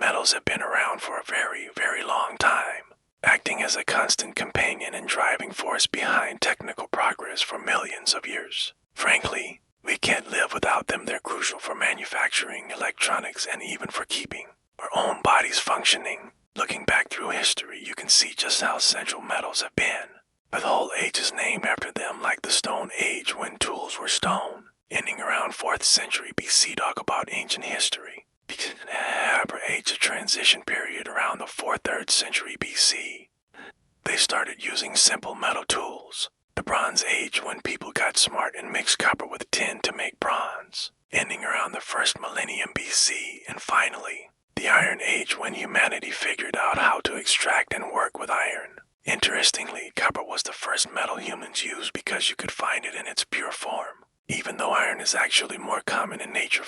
Metals have been around for a very, very long time, acting as a constant companion and driving force behind technical progress for millions of years. Frankly, we can't live without them. They're crucial for manufacturing, electronics, and even for keeping our own bodies functioning. Looking back through history, you can see just how central metals have been. The whole age is named after them, like the Stone Age when tools were stone, ending around 4th century BC. Talk about ancient history. Upper Age, a transition period around the 4th, 3rd century BC. They started using simple metal tools. The Bronze Age, when people got smart and mixed copper with tin to make bronze, ending around the 1st millennium BC. And finally, the Iron Age, when humanity figured out how to extract and work with iron. Interestingly, copper was the first metal humans used because you could find it in its pure form, even though iron is actually more common in nature.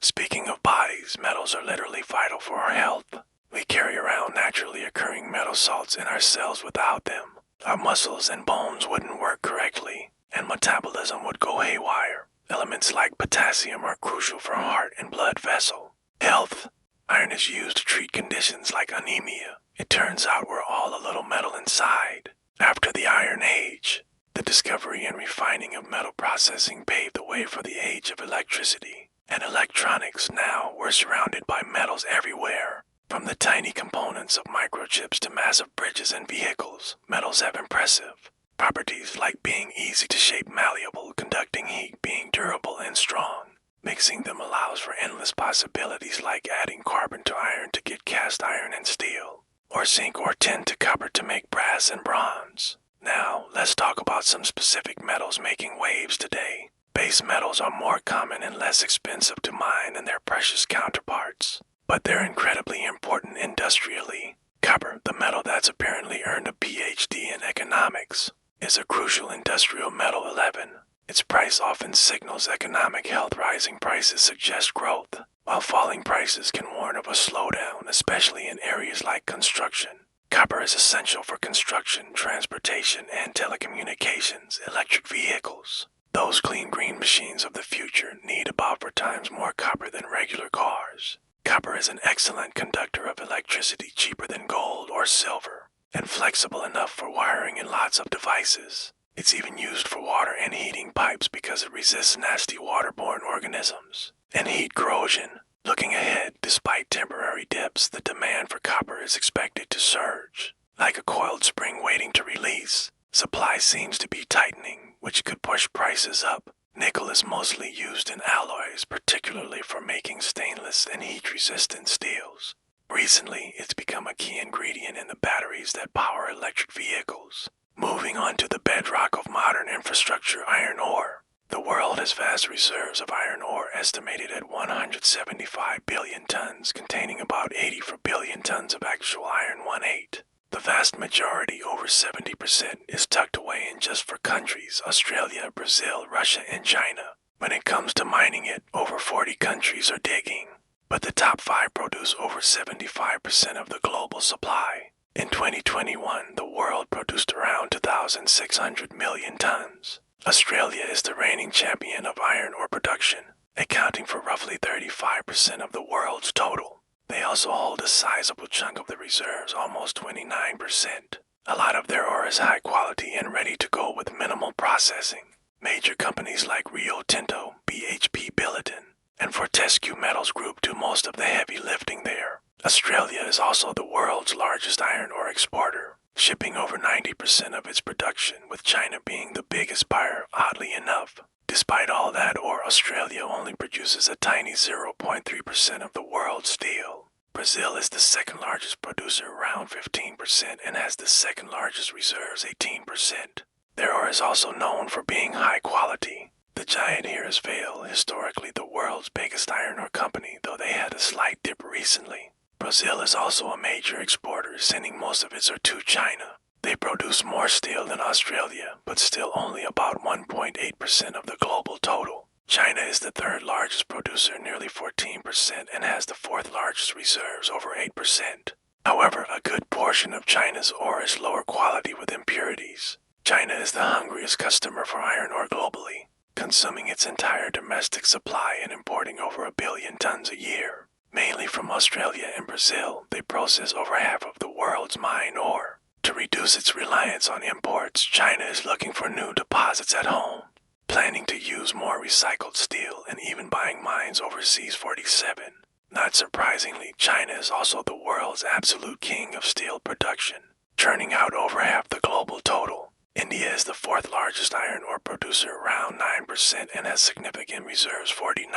Speaking of bodies, metals are literally vital for our health. We carry around naturally occurring metal salts in our cells. Without them, our muscles and bones wouldn't work correctly, and metabolism would go haywire. Elements like potassium are crucial for heart and blood vessel health. Iron is used to treat conditions like anemia. It turns out we're all a little metal inside. After the Iron Age, the discovery and refining of metal processing paved the way for the age of electricity and electronics. Now we're surrounded by metals everywhere. From the tiny components of microchips to massive bridges and vehicles, metals have impressive properties like being easy to shape, malleable, conducting heat, being durable and strong. Mixing them allows for endless possibilities, like adding carbon to iron to get cast iron and steel, or zinc or tin to copper to make brass and bronze. Now, let's talk about some specific metals making waves today. Base metals are more common and less expensive to mine than their precious counterparts, but they're incredibly important industrially. Copper, the metal that's apparently earned a PhD in economics, is a crucial industrial metal. 11. Its price often signals economic health. Rising prices suggest growth, while falling prices can warn of a slowdown, especially in areas like construction. Copper is essential for construction, transportation, and telecommunications. Electric vehicles, those clean green machines of the future, need about 4 times more copper than regular cars. Copper is an excellent conductor of electricity, cheaper than gold or silver, and flexible enough for wiring in lots of devices. It's even used for water and heating pipes because it resists nasty waterborne organisms and heat corrosion. Looking ahead, despite temporary dips, the demand for copper is expected to surge. Like a coiled spring waiting to release, supply seems to be tightening, which could push prices up. Nickel is mostly used in alloys, particularly for making stainless and heat-resistant steels. Recently, it's become a key ingredient in the batteries that power electric vehicles. Moving on to the bedrock of modern infrastructure, iron ore. The world has vast reserves of iron ore estimated at 175 billion tons, containing about 84 billion tons of actual iron. 18. The vast majority, over 70%, is tucked away in just 4 countries: Australia, Brazil, Russia, and China. When it comes to mining it, over 40 countries are digging, but the top 5 produce over 75% of the global supply. In 2021, the world produced around 2,600 million tons. Australia is the reigning champion of iron ore production, accounting for roughly 35% of the world's total. They also hold a sizable chunk of the reserves, almost 29%. A lot of their ore is high quality and ready to go with minimal processing. Major companies like Rio Tinto, BHP Billiton, and Fortescue Metals Group do most of the heavy lifting there. Australia is also the world's largest iron ore exporter, shipping over 90% of its production, with China being the biggest buyer. Oddly enough, despite all that ore, Australia only produces a tiny 0.3% of the world's steel. Brazil is the second largest producer, around 15%, and has the second largest reserves, 18%. Their ore is also known for being high quality. The giant here is Vale, historically the world's biggest iron ore company, though they had a slight dip recently. Brazil is also a major exporter, sending most of its ore to China. They produce more steel than Australia, but still only about 1.8% of the global total. China is the 3rd largest producer, nearly 14%, and has the 4th largest reserves, over 8%. However, a good portion of China's ore is lower quality with impurities. China is the hungriest customer for iron ore globally, consuming its entire domestic supply and importing over 1 billion tons a year. Mainly from Australia and Brazil, they process over half of the world's mined ore. To reduce its reliance on imports, China is looking for new deposits at home, planning to use more recycled steel and even buying mines overseas. 47. Not surprisingly, China is also the world's absolute king of steel production, churning out over half the global total. India is the fourth largest iron ore producer, around 9%, and has significant reserves. 49.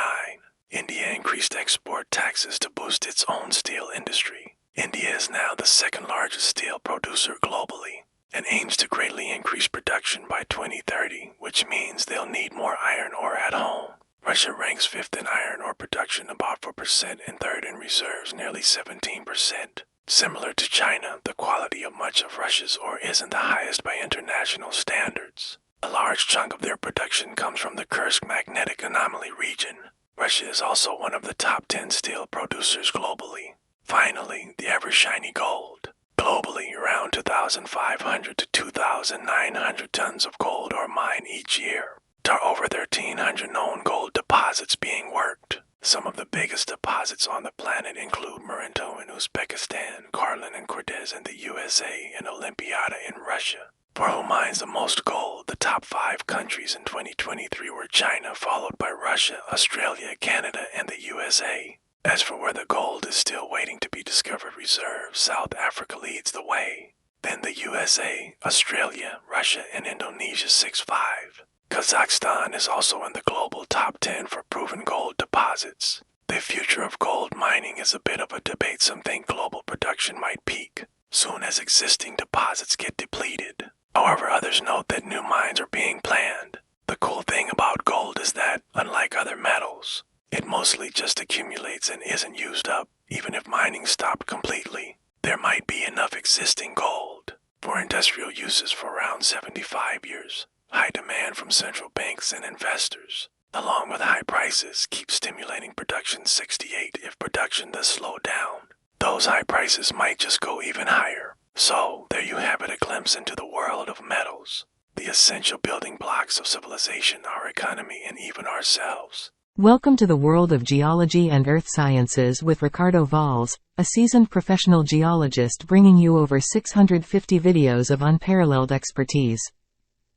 India increased export taxes to boost its own steel industry. India is now the second largest steel producer globally and aims to greatly increase production by 2030, which means they'll need more iron ore at home. Russia ranks fifth in iron ore production, about 4%, and third in reserves, nearly 17%. Similar to China, the quality of much of Russia's ore isn't the highest by international standards. A large chunk of their production comes from the Kursk magnetic anomaly region. Russia is also one of the top 10 steel producers globally. Finally, the ever-shiny gold. Globally, around 2,500 to 2,900 tons of gold are mined each year. There are over 1,300 known gold deposits being worked. Some of the biggest deposits on the planet include Marinto in Uzbekistan, Karlin and Cortez in the USA, and Olimpiada in Russia. For who mines the most gold, the top 5 countries in 2023 were China, followed by Russia, Australia, Canada, and the USA. As for where the gold is still waiting to be discovered reserves, South Africa leads the way. Then the USA, Australia, Russia, and Indonesia 6-5. Kazakhstan is also in the global top 10 for proven gold deposits. The future of gold mining is a bit of a debate. Some think global production might peak soon as existing deposits get depleted. However, others note that new mines are being planned. The cool thing about gold is that, unlike other metals, it mostly just accumulates and isn't used up. Even if mining stopped completely, there might be enough existing gold for industrial uses for around 75 years. High demand from central banks and investors, along with high prices, keep stimulating production. 68. If production does slow down, those high prices might just go even higher. So, there you have it, a glimpse into the world of metals, the essential building blocks of civilization, our economy, and even ourselves. Welcome to the world of geology and earth sciences with Ricardo Valls, a seasoned professional geologist bringing you over 650 videos of unparalleled expertise.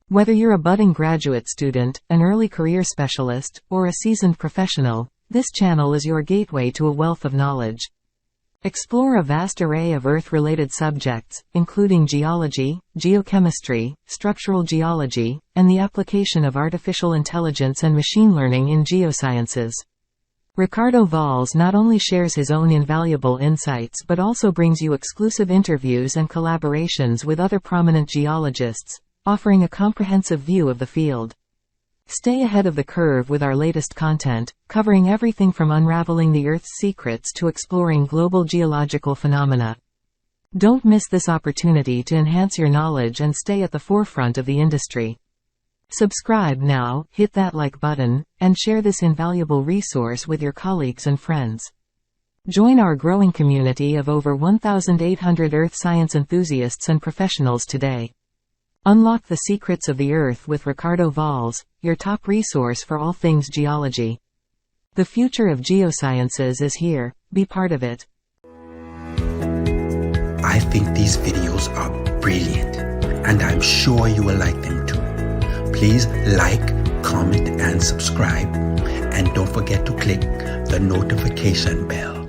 Whether you're a budding graduate student, an early career specialist, or a seasoned professional, this channel is your gateway to a wealth of knowledge. Explore a vast array of Earth-related subjects, including geology, geochemistry, structural geology, and the application of artificial intelligence and machine learning in geosciences. Ricardo Valls not only shares his own invaluable insights but also brings you exclusive interviews and collaborations with other prominent geologists, offering a comprehensive view of the field. Stay ahead of the curve with our latest content, covering everything from unraveling the Earth's secrets to exploring global geological phenomena. Don't miss this opportunity to enhance your knowledge and stay at the forefront of the industry. Subscribe now, hit that like button, and share this invaluable resource with your colleagues and friends. Join our growing community of over 1,800 earth science enthusiasts and professionals today. Unlock the secrets of the Earth with Ricardo Valls, your top resource for all things geology. The future of geosciences is here, be part of it. I think these videos are brilliant, and I'm sure you will like them too. Please like, comment, and subscribe, and don't forget to click the notification bell.